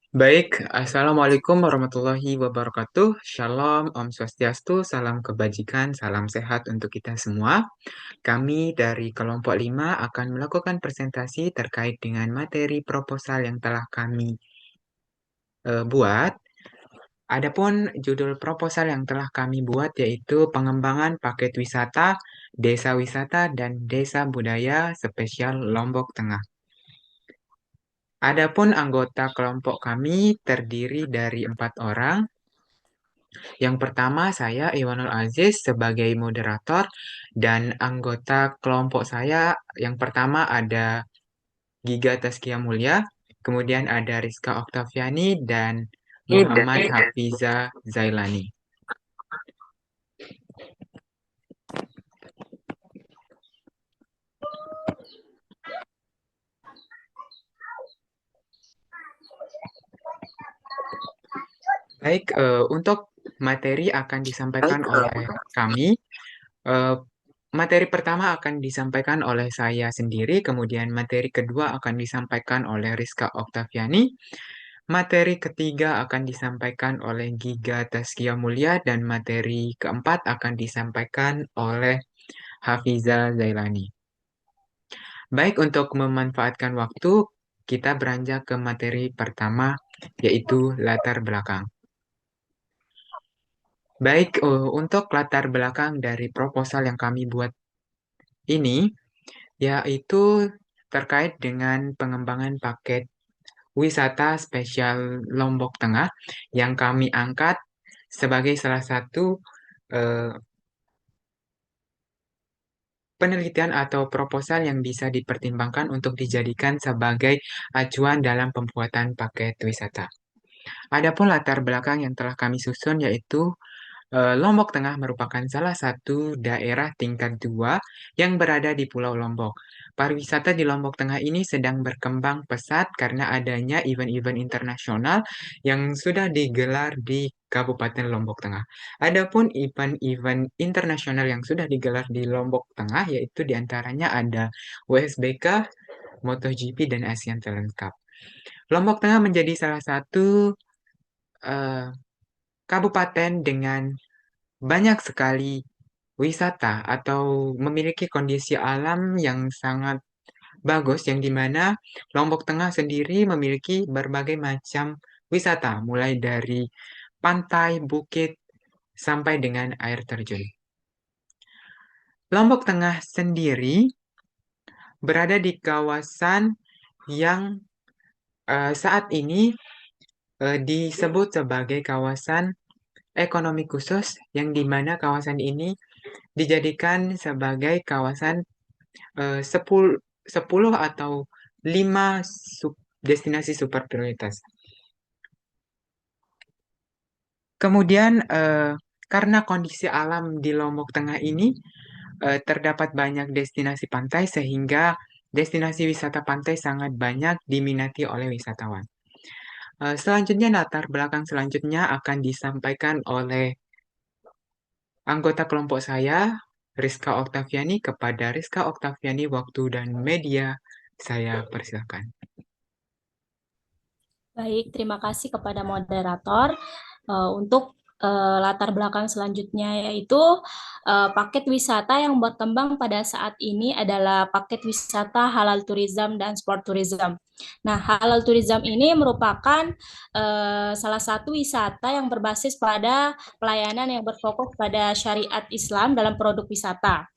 Baik, Assalamualaikum warahmatullahi wabarakatuh. Shalom, Om Swastiastu, salam kebajikan, salam sehat untuk kita semua. Kami dari kelompok 5 akan melakukan presentasi terkait dengan materi proposal yang telah kami buat. Adapun judul proposal yang telah kami buat yaitu pengembangan paket wisata, desa wisata, dan desa budaya spesial Lombok Tengah. Adapun anggota kelompok kami terdiri dari 4 orang. Yang pertama, saya Iwanul Aziz sebagai moderator dan anggota kelompok saya yang pertama ada Giga Taskia Mulia, kemudian ada Rizka Oktaviani dan Muhammad Hafiza Zailani. Baik, untuk materi akan disampaikan oleh kami. Eh, Materi pertama akan disampaikan oleh saya sendiri, kemudian materi kedua akan disampaikan oleh Rizka Oktaviani, materi ketiga akan disampaikan oleh Giga Taskia Mulia, dan materi keempat akan disampaikan oleh Hafiza Zailani. Baik, untuk memanfaatkan waktu, kita beranjak ke materi pertama, yaitu latar belakang. Baik, untuk latar belakang dari proposal yang kami buat ini, yaitu terkait dengan pengembangan paket wisata spesial Lombok Tengah yang kami angkat sebagai salah satu eh, penelitian atau proposal yang bisa dipertimbangkan untuk dijadikan sebagai acuan dalam pembuatan paket wisata. Adapun latar belakang yang telah kami susun yaitu Lombok Tengah merupakan salah satu daerah tingkat 2 yang berada di Pulau Lombok. Pariwisata di Lombok Tengah ini sedang berkembang pesat karena adanya event-event internasional yang sudah digelar di Kabupaten Lombok Tengah. Adapun event-event internasional yang sudah digelar di Lombok Tengah yaitu diantaranya ada WSBK, MotoGP, dan Asian Talent Cup. Lombok Tengah menjadi salah satu eh, kabupaten dengan banyak sekali wisata atau memiliki kondisi alam yang sangat bagus, yang dimana Lombok Tengah sendiri memiliki berbagai macam wisata, mulai dari pantai, bukit, sampai dengan air terjun. Lombok Tengah sendiri berada di kawasan yang saat ini disebut sebagai kawasan ekonomi khusus, yang dimana kawasan ini dijadikan sebagai kawasan 10, 10 atau 5 destinasi super prioritas. Kemudian, karena kondisi alam di Lombok Tengah ini terdapat banyak destinasi pantai, sehingga destinasi wisata pantai sangat banyak diminati oleh wisatawan. Selanjutnya, latar belakang selanjutnya akan disampaikan oleh anggota kelompok saya, Rizka Oktaviani. Kepada Rizka Oktaviani, waktu dan media saya persilakan. Baik, terima kasih kepada moderator. Untuk latar belakang selanjutnya yaitu paket wisata yang berkembang pada saat ini adalah paket wisata halal tourism dan sport tourism. Nah, halal tourism ini merupakan salah satu wisata yang berbasis pada pelayanan yang berfokus pada syariat Islam dalam produk wisata.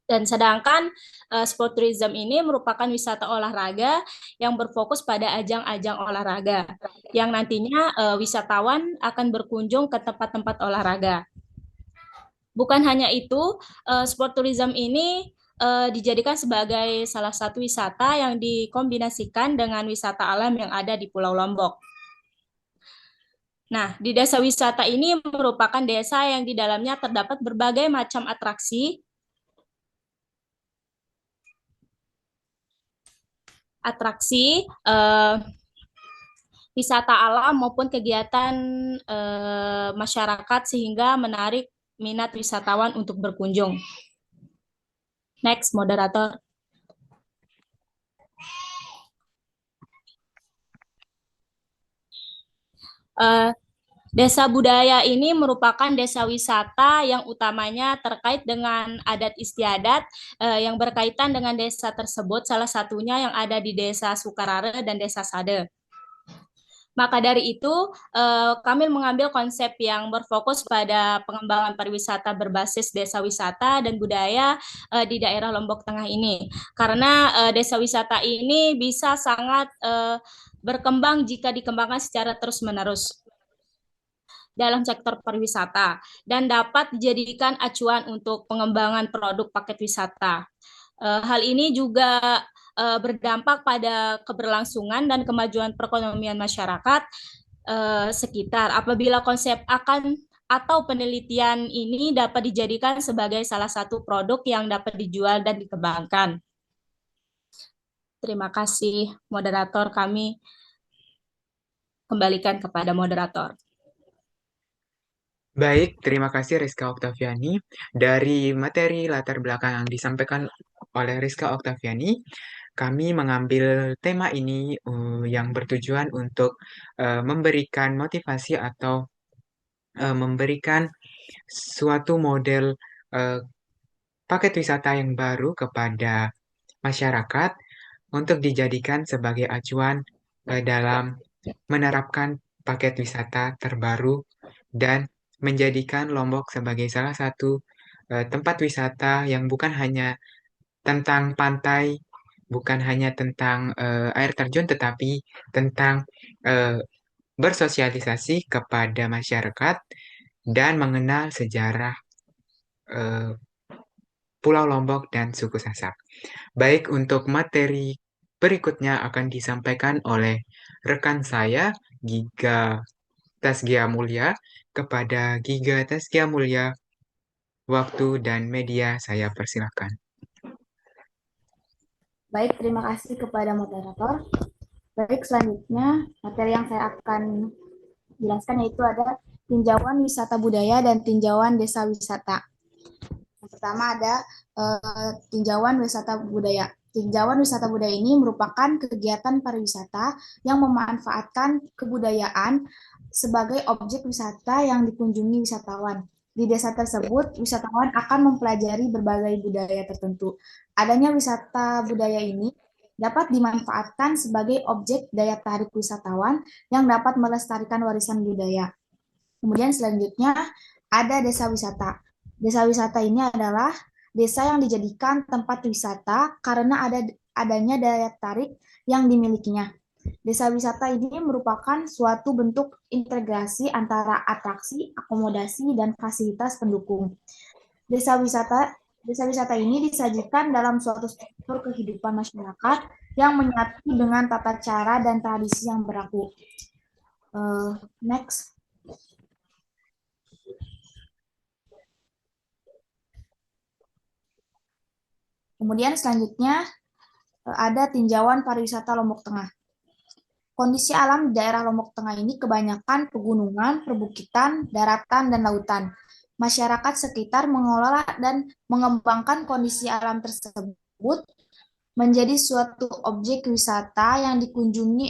Dan sedangkan sport tourism ini merupakan wisata olahraga yang berfokus pada ajang-ajang olahraga, yang nantinya wisatawan akan berkunjung ke tempat-tempat olahraga. Bukan hanya itu, sport tourism ini dijadikan sebagai salah satu wisata yang dikombinasikan dengan wisata alam yang ada di Pulau Lombok. Nah, di desa wisata ini merupakan desa yang di dalamnya terdapat berbagai macam atraksi wisata alam maupun kegiatan masyarakat sehingga menarik minat wisatawan untuk berkunjung. Next, moderator. Eh, Desa budaya ini merupakan desa wisata yang utamanya terkait dengan adat istiadat yang berkaitan dengan desa tersebut, salah satunya yang ada di Desa Sukarare dan Desa Sade. Maka dari itu, kami mengambil konsep yang berfokus pada pengembangan pariwisata berbasis desa wisata dan budaya di daerah Lombok Tengah ini. Karena desa wisata ini bisa sangat berkembang jika dikembangkan secara terus-menerus dalam sektor pariwisata dan dapat dijadikan acuan untuk pengembangan produk paket wisata. Hal ini juga berdampak pada keberlangsungan dan kemajuan perekonomian masyarakat sekitar apabila konsep akan atau penelitian ini dapat dijadikan sebagai salah satu produk yang dapat dijual dan dikembangkan. Terima kasih, moderator. Kami kembalikan kepada moderator. Baik, terima kasih Rizka Oktaviani. Dari materi latar belakang yang disampaikan oleh Rizka Oktaviani, kami mengambil tema ini yang bertujuan untuk memberikan motivasi atau memberikan suatu model eh, paket wisata yang baru kepada masyarakat untuk dijadikan sebagai acuan dalam menerapkan paket wisata terbaru dan menjadikan Lombok sebagai salah satu tempat wisata yang bukan hanya tentang pantai, bukan hanya tentang air terjun, tetapi tentang eh, bersosialisasi kepada masyarakat dan mengenal sejarah eh, Pulau Lombok dan suku Sasak. Baik, untuk materi berikutnya akan disampaikan oleh rekan saya, Giga Tasgia Mulia. Kepada Giga Tasgia Mulia, waktu dan media saya persilakan. Baik, terima kasih kepada moderator. Baik, selanjutnya materi yang saya akan jelaskan yaitu ada tinjauan wisata budaya dan tinjauan desa wisata. Yang pertama ada tinjauan wisata budaya. Tinjauan wisata budaya ini merupakan kegiatan pariwisata yang memanfaatkan kebudayaan sebagai objek wisata yang dikunjungi wisatawan. Di desa tersebut, wisatawan akan mempelajari berbagai budaya tertentu. Adanya wisata budaya ini dapat dimanfaatkan sebagai objek daya tarik wisatawan yang dapat melestarikan warisan budaya. Kemudian selanjutnya ada desa wisata. Desa wisata ini adalah desa yang dijadikan tempat wisata karena adanya daya tarik yang dimilikinya. Desa wisata ini merupakan suatu bentuk integrasi antara atraksi, akomodasi, dan fasilitas pendukung. Desa wisata Desa wisata ini disajikan dalam suatu struktur kehidupan masyarakat yang menyatu dengan tata cara dan tradisi yang berlaku. Next. Kemudian selanjutnya ada tinjauan pariwisata Lombok Tengah. Kondisi alam di daerah Lombok Tengah ini kebanyakan pegunungan, perbukitan, daratan, dan lautan. Masyarakat sekitar mengelola dan mengembangkan kondisi alam tersebut menjadi suatu objek wisata yang dikunjungi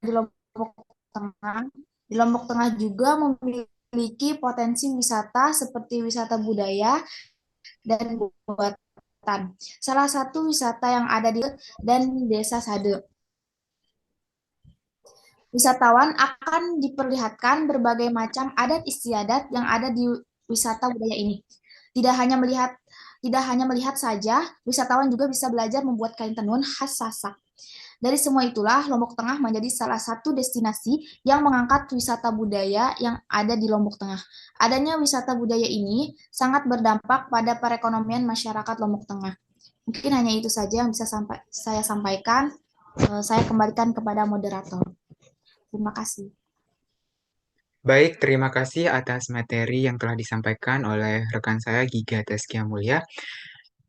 di Lombok Tengah. Di Lombok Tengah juga memiliki potensi wisata seperti wisata budaya dan buatan. Salah satu wisata yang ada di dan Desa Sade. Wisatawan akan diperlihatkan berbagai macam adat istiadat yang ada di wisata budaya ini. Tidak hanya melihat tidak hanya melihat saja, wisatawan juga bisa belajar membuat kain tenun khas Sasak. Dari semua itulah, Lombok Tengah menjadi salah satu destinasi yang mengangkat wisata budaya yang ada di Lombok Tengah. Adanya wisata budaya ini sangat berdampak pada perekonomian masyarakat Lombok Tengah. Mungkin hanya itu saja yang bisa saya sampaikan. Saya kembalikan kepada moderator. Terima kasih. Baik, terima kasih atas materi yang telah disampaikan oleh rekan saya, Giga Taskia Mulia.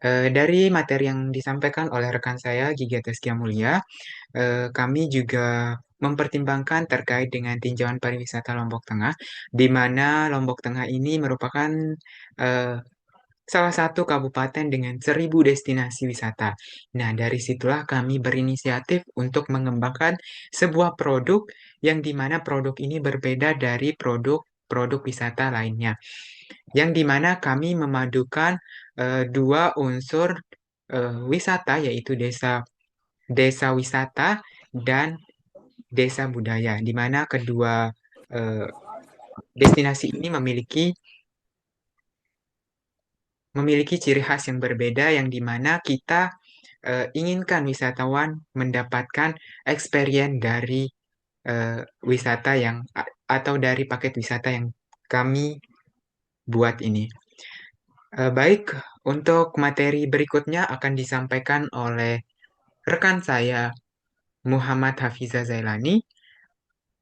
Dari materi yang disampaikan oleh rekan saya, Giga Taskia Mulia, kami juga mempertimbangkan terkait dengan tinjauan pariwisata Lombok Tengah, di mana Lombok Tengah ini merupakan eh, salah satu kabupaten dengan 1.000 destinasi wisata. Nah, dari situlah kami berinisiatif untuk mengembangkan sebuah produk yang dimana produk ini berbeda dari produk wisata lainnya. Yang dimana kami memadukan dua unsur wisata, yaitu desa wisata dan desa budaya, di mana kedua eh, destinasi ini memiliki ciri khas yang berbeda yang dimana kita inginkan wisatawan mendapatkan experience dari wisata atau dari paket wisata yang kami buat ini. Baik, untuk materi berikutnya akan disampaikan oleh rekan saya Muhammad Hafiza Zailani.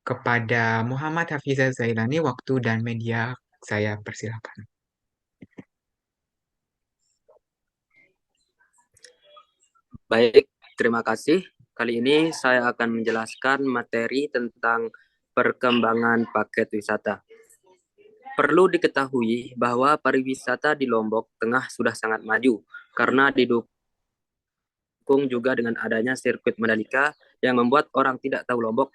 Kepada Muhammad Hafiza Zailani, waktu dan media saya persilakan. Baik, terima kasih. Kali ini saya akan menjelaskan materi tentang perkembangan paket wisata. Perlu diketahui bahwa pariwisata di Lombok Tengah sudah sangat maju karena didukung juga dengan adanya sirkuit Mandalika yang membuat orang tidak tahu Lombok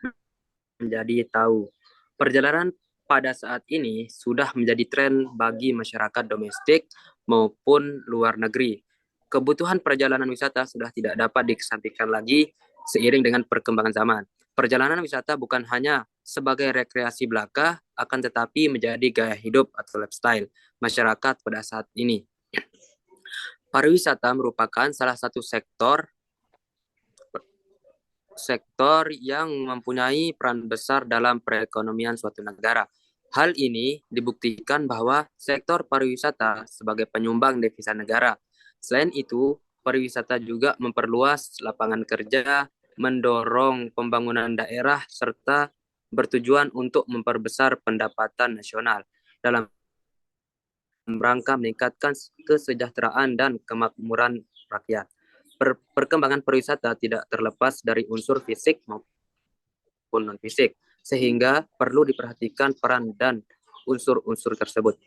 menjadi tahu. Perjalanan pada saat ini sudah menjadi tren bagi masyarakat domestik maupun luar negeri. Kebutuhan perjalanan wisata sudah tidak dapat dikesampingkan lagi seiring dengan perkembangan zaman. Perjalanan wisata bukan hanya sebagai rekreasi belaka, akan tetapi menjadi gaya hidup atau lifestyle masyarakat pada saat ini. Pariwisata merupakan salah satu sektor yang mempunyai peran besar dalam perekonomian suatu negara. Hal ini dibuktikan bahwa sektor pariwisata sebagai penyumbang devisa negara. Selain itu, pariwisata juga memperluas lapangan kerja, mendorong pembangunan daerah, serta bertujuan untuk memperbesar pendapatan nasional dalam rangka meningkatkan kesejahteraan dan kemakmuran rakyat. Perkembangan pariwisata tidak terlepas dari unsur fisik maupun non-fisik, sehingga perlu diperhatikan peran dan unsur-unsur tersebut.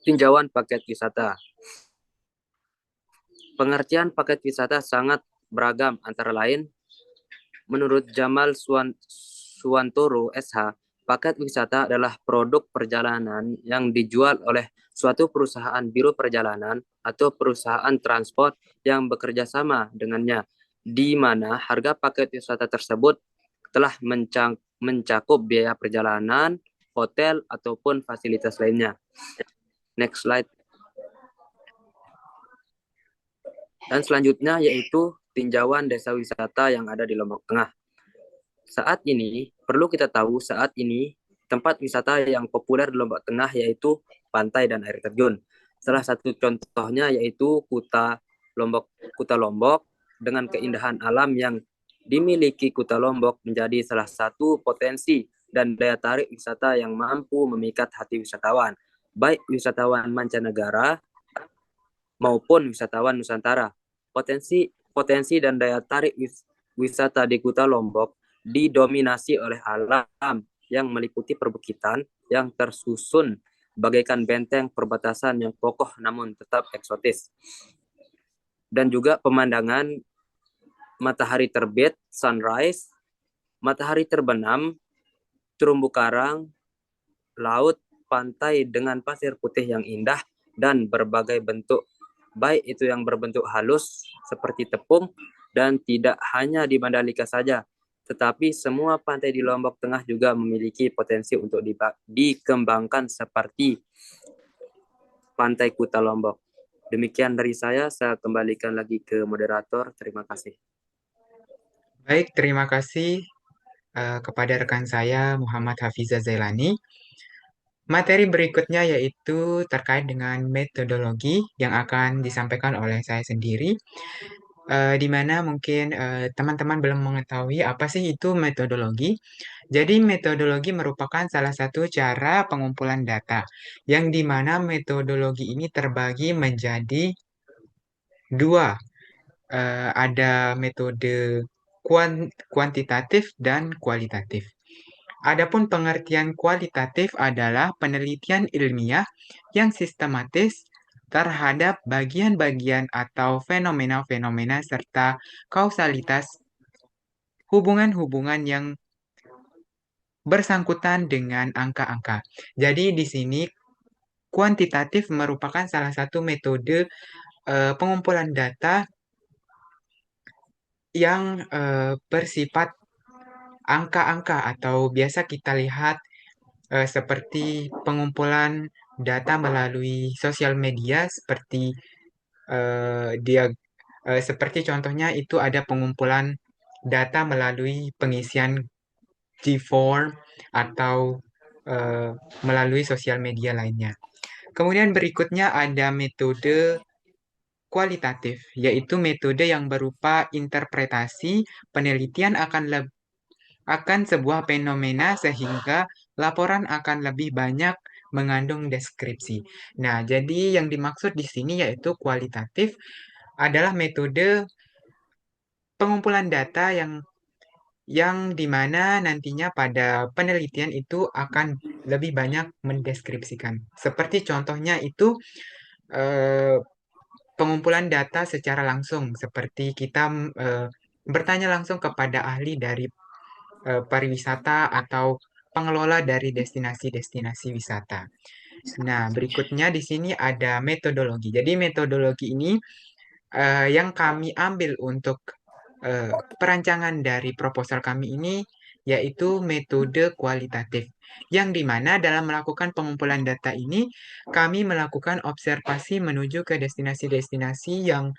Tinjauan paket wisata. Pengertian paket wisata sangat beragam, antara lain, menurut Jamal Suwantoro SH, paket wisata adalah produk perjalanan yang dijual oleh suatu perusahaan biro perjalanan atau perusahaan transport yang bekerja sama dengannya, di mana harga paket wisata tersebut telah mencakup biaya perjalanan, hotel, ataupun fasilitas lainnya. Next slide. Dan selanjutnya yaitu tinjauan desa wisata yang ada di Lombok Tengah. Saat ini, perlu kita tahu saat ini tempat wisata yang populer di Lombok Tengah yaitu pantai dan air terjun. Salah satu contohnya yaitu Kuta Lombok dengan keindahan alam yang dimiliki Kuta Lombok menjadi salah satu potensi dan daya tarik wisata yang mampu memikat hati wisatawan, baik wisatawan mancanegara maupun wisatawan Nusantara. Potensi dan daya tarik wisata di Kuta Lombok didominasi oleh alam yang meliputi perbukitan yang tersusun bagaikan benteng perbatasan yang kokoh namun tetap eksotis. Dan juga pemandangan matahari terbit, sunrise, matahari terbenam, terumbu karang, laut, pantai dengan pasir putih yang indah, dan berbagai bentuk, baik itu yang berbentuk halus seperti tepung, dan tidak hanya di Mandalika saja, tetapi semua pantai di Lombok Tengah juga memiliki potensi untuk dikembangkan seperti Pantai Kuta Lombok. Demikian dari saya kembalikan lagi ke moderator. Terima kasih. Baik, terima kasih kepada rekan saya Muhammad Hafiza Zailani. Materi berikutnya yaitu terkait dengan metodologi yang akan disampaikan oleh saya sendiri, di mana mungkin teman-teman belum mengetahui apa sih itu metodologi. Jadi metodologi merupakan salah satu cara pengumpulan data, yang di mana metodologi ini terbagi menjadi dua. Ada metode kuantitatif dan kualitatif. Adapun pengertian kualitatif adalah penelitian ilmiah yang sistematis terhadap bagian-bagian atau fenomena-fenomena serta kausalitas hubungan-hubungan yang bersangkutan dengan angka-angka. Jadi di sini kuantitatif merupakan salah satu metode pengumpulan data yang bersifat angka-angka atau biasa kita lihat seperti pengumpulan data melalui sosial media seperti contohnya itu ada pengumpulan data melalui pengisian G-form atau melalui sosial media lainnya. Kemudian berikutnya ada metode kualitatif, yaitu metode yang berupa interpretasi penelitian akan sebuah fenomena sehingga laporan akan lebih banyak mengandung deskripsi. Nah, jadi yang dimaksud di sini yaitu kualitatif adalah metode pengumpulan data yang dimana nantinya pada penelitian itu akan lebih banyak mendeskripsikan. Seperti contohnya itu eh, pengumpulan data secara langsung, seperti kita bertanya langsung kepada ahli dari pariwisata atau pengelola dari destinasi-destinasi wisata. Nah, berikutnya di sini ada metodologi. Jadi metodologi ini yang kami ambil untuk perancangan dari proposal kami ini yaitu metode kualitatif. Yang dimana dalam melakukan pengumpulan data ini, kami melakukan observasi menuju ke destinasi-destinasi yang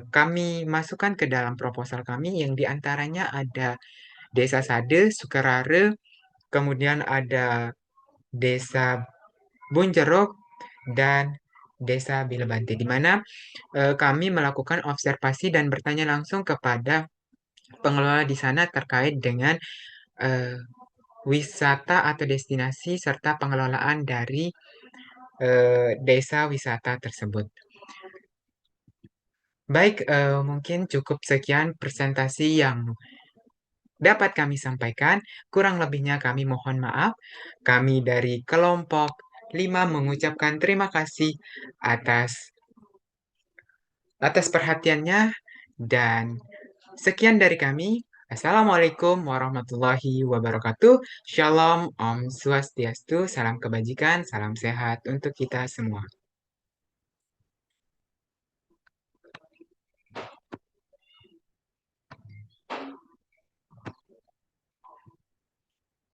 kami masukkan ke dalam proposal kami, yang diantaranya ada Desa Sade, Sukarare, kemudian ada Desa Bunjerok, dan Desa Bilebante, di mana kami melakukan observasi dan bertanya langsung kepada pengelola di sana terkait dengan eh, wisata atau destinasi serta pengelolaan dari desa wisata tersebut. Baik, mungkin cukup sekian presentasi yang dapat kami sampaikan. Kurang lebihnya kami mohon maaf. Kami dari kelompok 5 mengucapkan terima kasih atas perhatiannya dan sekian dari kami. Assalamualaikum warahmatullahi wabarakatuh. Shalom, Om Swastiastu, salam kebajikan, salam sehat untuk kita semua.